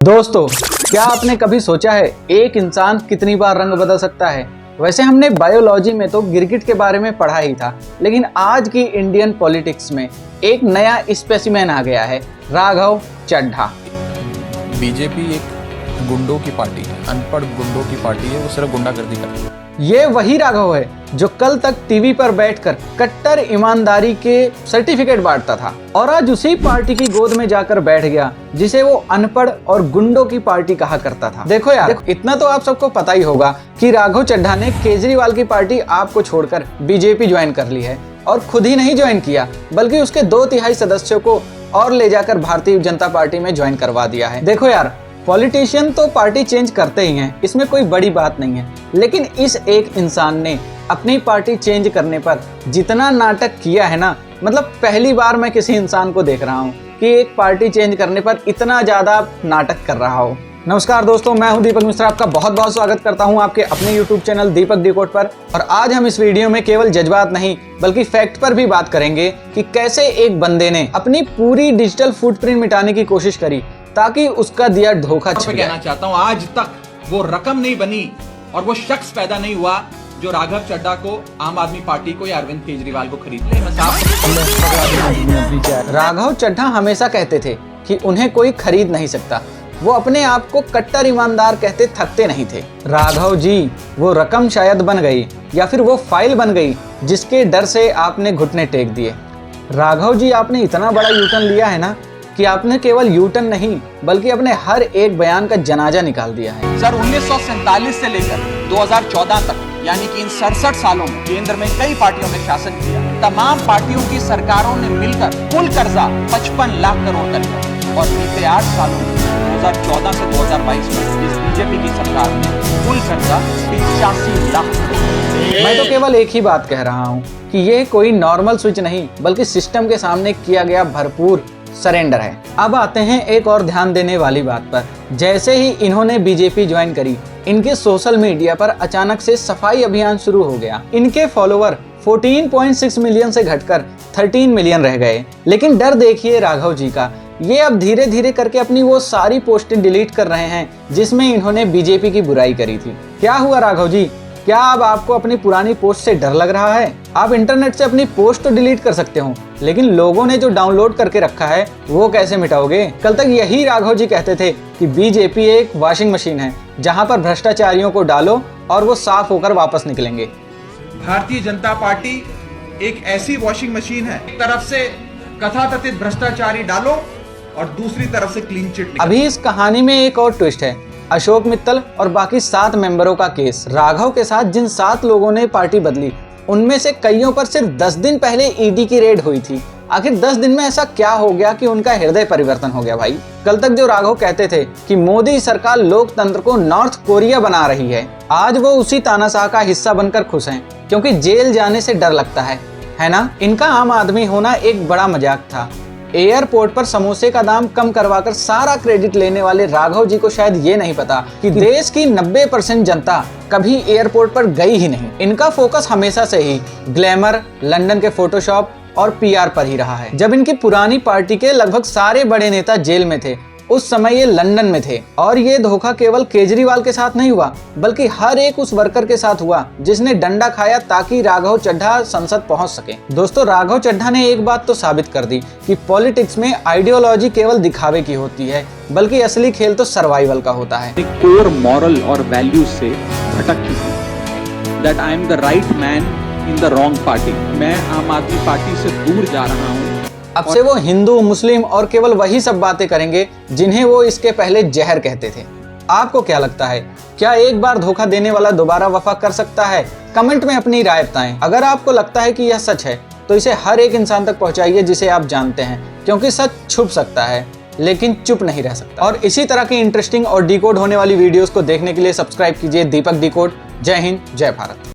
दोस्तों, क्या आपने कभी सोचा है एक इंसान कितनी बार रंग बदल सकता है? वैसे हमने बायोलॉजी में तो गिरगिट के बारे में पढ़ा ही था, लेकिन आज की इंडियन पॉलिटिक्स में एक नया स्पेसिमेन आ गया है, राघव चड्ढा। बीजेपी एक गुंडों की पार्टी है, अनपढ़ गुंडों की पार्टी है, वो सिर्फ गुंडागर्दी करती है। ये वही राघव है जो कल तक टीवी पर बैठकर कट्टर ईमानदारी के सर्टिफिकेट बांटता था और आज उसी पार्टी की गोद में जाकर बैठ गया जिसे वो अनपढ़ और गुंडों की पार्टी कहा करता था। देखो यार, इतना तो आप सबको पता ही होगा कि राघव चड्ढा ने केजरीवाल की पार्टी आपको छोड़कर बीजेपी ज्वाइन कर ली है और खुद ही नहीं ज्वाइन किया बल्कि उसके 2/3 सदस्यों को और ले जाकर भारतीय जनता पार्टी में ज्वाइन करवा दिया है। देखो यार, पॉलिटिशियन तो पार्टी चेंज करते ही हैं, इसमें कोई बड़ी बात नहीं है, लेकिन इस एक इंसान ने अपनी पार्टी चेंज करने पर जितना नाटक किया है ना, मतलब पहली बार मैं किसी इंसान को देख रहा हूँ कि एक पार्टी चेंज करने पर इतना ज्यादा नाटक कर रहा हो। नमस्कार दोस्तों, मैं हूं दीपक मिश्रा, आपका बहुत बहुत स्वागत करता हूं आपके अपने YouTube चैनल दीपक डिकोड पर। और आज हम इस वीडियो में केवल जज्बात नहीं बल्कि फैक्ट पर भी बात करेंगे कि कैसे एक बंदे ने अपनी पूरी डिजिटल फुटप्रिंट मिटाने की कोशिश करी ताकि उसका दिया धोखा छिप जाए। कहना चाहता हूँ, आज तक वो रकम नहीं बनी और वो शख्स पैदा नहीं हुआ जो राघव चड्ढा को, आम आदमी पार्टी को या अरविंद केजरीवाल को खरीद ले। राघव चड्ढा हमेशा कहते थे कि उन्हें कोई खरीद नहीं सकता। वो अपने आप को कट्टर ईमानदार कहते थकते नहीं थे। राघव जी, वो रकम शायद बन गई या फिर वो फाइल बन गई जिसके डर से आपने घुटने टेक दिए। राघव जी, आपने इतना बड़ा यूटर्न लिया है ना कि आपने केवल यूटर्न नहीं बल्कि अपने हर एक बयान का जनाजा निकाल दिया है। सर, 1947 से लेकर 2014 तक यानी कि इन 67 सालों में केंद्र में कई पार्टियों ने शासन किया। तमाम पार्टियों की सरकारों ने मिलकर कुल कर्जा 55 लाख करोड़ कर लिया और बीते 8 सालों में 2014 से 2022 में इस बीजेपी की सरकार ने कुल कर्जा 85 लाख करोड़। मैं तो केवल एक ही बात कह रहा हूँ कि ये कोई नॉर्मल स्विच नहीं बल्कि सिस्टम के सामने किया गया भरपूर सरेंडर है। अब आते हैं एक और ध्यान देने वाली बात पर। जैसे ही इन्होंने बीजेपी ज्वाइन करी, इनके सोशल मीडिया पर अचानक से सफाई अभियान शुरू हो गया। इनके फॉलोवर 14.6 मिलियन से घटकर 13 मिलियन रह गए। लेकिन डर देखिए राघव जी का, ये अब धीरे धीरे करके अपनी वो सारी पोस्टें डिलीट कर रहे हैं जिसमें इन्होंने बीजेपी की बुराई करी थी। क्या हुआ राघव जी, क्या अब आपको अपनी पुरानी पोस्ट से डर लग रहा है? आप इंटरनेट से अपनी पोस्ट तो डिलीट कर सकते हो, लेकिन लोगों ने जो डाउनलोड करके रखा है वो कैसे मिटाओगे? कल तक यही राघव जी कहते थे कि बीजेपी एक वॉशिंग मशीन है जहां पर भ्रष्टाचारियों को डालो और वो साफ होकर वापस निकलेंगे। भारतीय जनता पार्टी एक ऐसी वॉशिंग मशीन है, एक तरफ से कथाकथित भ्रष्टाचारी डालो और दूसरी तरफ से क्लीन चिट निकालो। अभी इस कहानी में एक और ट्विस्ट है, अशोक मित्तल और बाकी 7 मेंबरों का केस। राघव के साथ जिन 7 लोगों ने पार्टी बदली, उनमें से कईयों पर सिर्फ 10 दिन पहले ईडी की रेड हुई थी। आखिर 10 दिन में ऐसा क्या हो गया कि उनका हृदय परिवर्तन हो गया भाई? कल तक जो राघव कहते थे कि मोदी सरकार लोकतंत्र को नॉर्थ कोरिया बना रही है, आज वो उसी तानाशाह का हिस्सा बनकर खुश हैं क्योंकि जेल जाने से डर लगता है ना? इनका आम आदमी होना एक बड़ा मजाक था। एयरपोर्ट पर समोसे का दाम कम करवाकर सारा क्रेडिट लेने वाले राघव जी को शायद ये नहीं पता कि देश की 90% जनता कभी एयरपोर्ट पर गई ही नहीं। इनका फोकस हमेशा से ही ग्लैमर, लंदन के फोटोशॉप और पीआर पर ही रहा है। जब इनकी पुरानी पार्टी के लगभग सारे बड़े नेता जेल में थे, उस समय ये लंदन में थे। और ये धोखा केवल केजरीवाल के साथ नहीं हुआ बल्कि हर एक उस वर्कर के साथ हुआ जिसने डंडा खाया ताकि राघव चड्ढा संसद पहुंच सके। दोस्तों, राघव चड्ढा ने एक बात तो साबित कर दी कि पॉलिटिक्स में आइडियोलॉजी केवल दिखावे की होती है बल्कि असली खेल तो सर्वाइवल का होता है। कोर मॉरल और वैल्यूज से भटक चुकी, that I am the right man in the wrong party. मैं आम आदमी पार्टी से दूर जा रहा हूँ। अब से वो हिंदू, मुस्लिम और केवल वही सब बातें करेंगे जिन्हें वो इसके पहले जहर कहते थे। आपको क्या लगता है, क्या एक बार धोखा देने वाला दोबारा वफा कर सकता है? कमेंट में अपनी राय बताएं। अगर आपको लगता है कि यह सच है तो इसे हर एक इंसान तक पहुंचाइए जिसे आप जानते हैं, क्योंकि सच छुप सकता है लेकिन चुप नहीं रह सकता। और इसी तरह की इंटरेस्टिंग और डिकोड होने वाली वीडियोस को देखने के लिए सब्सक्राइब कीजिए दीपक डिकोड। जय हिंद, जय भारत।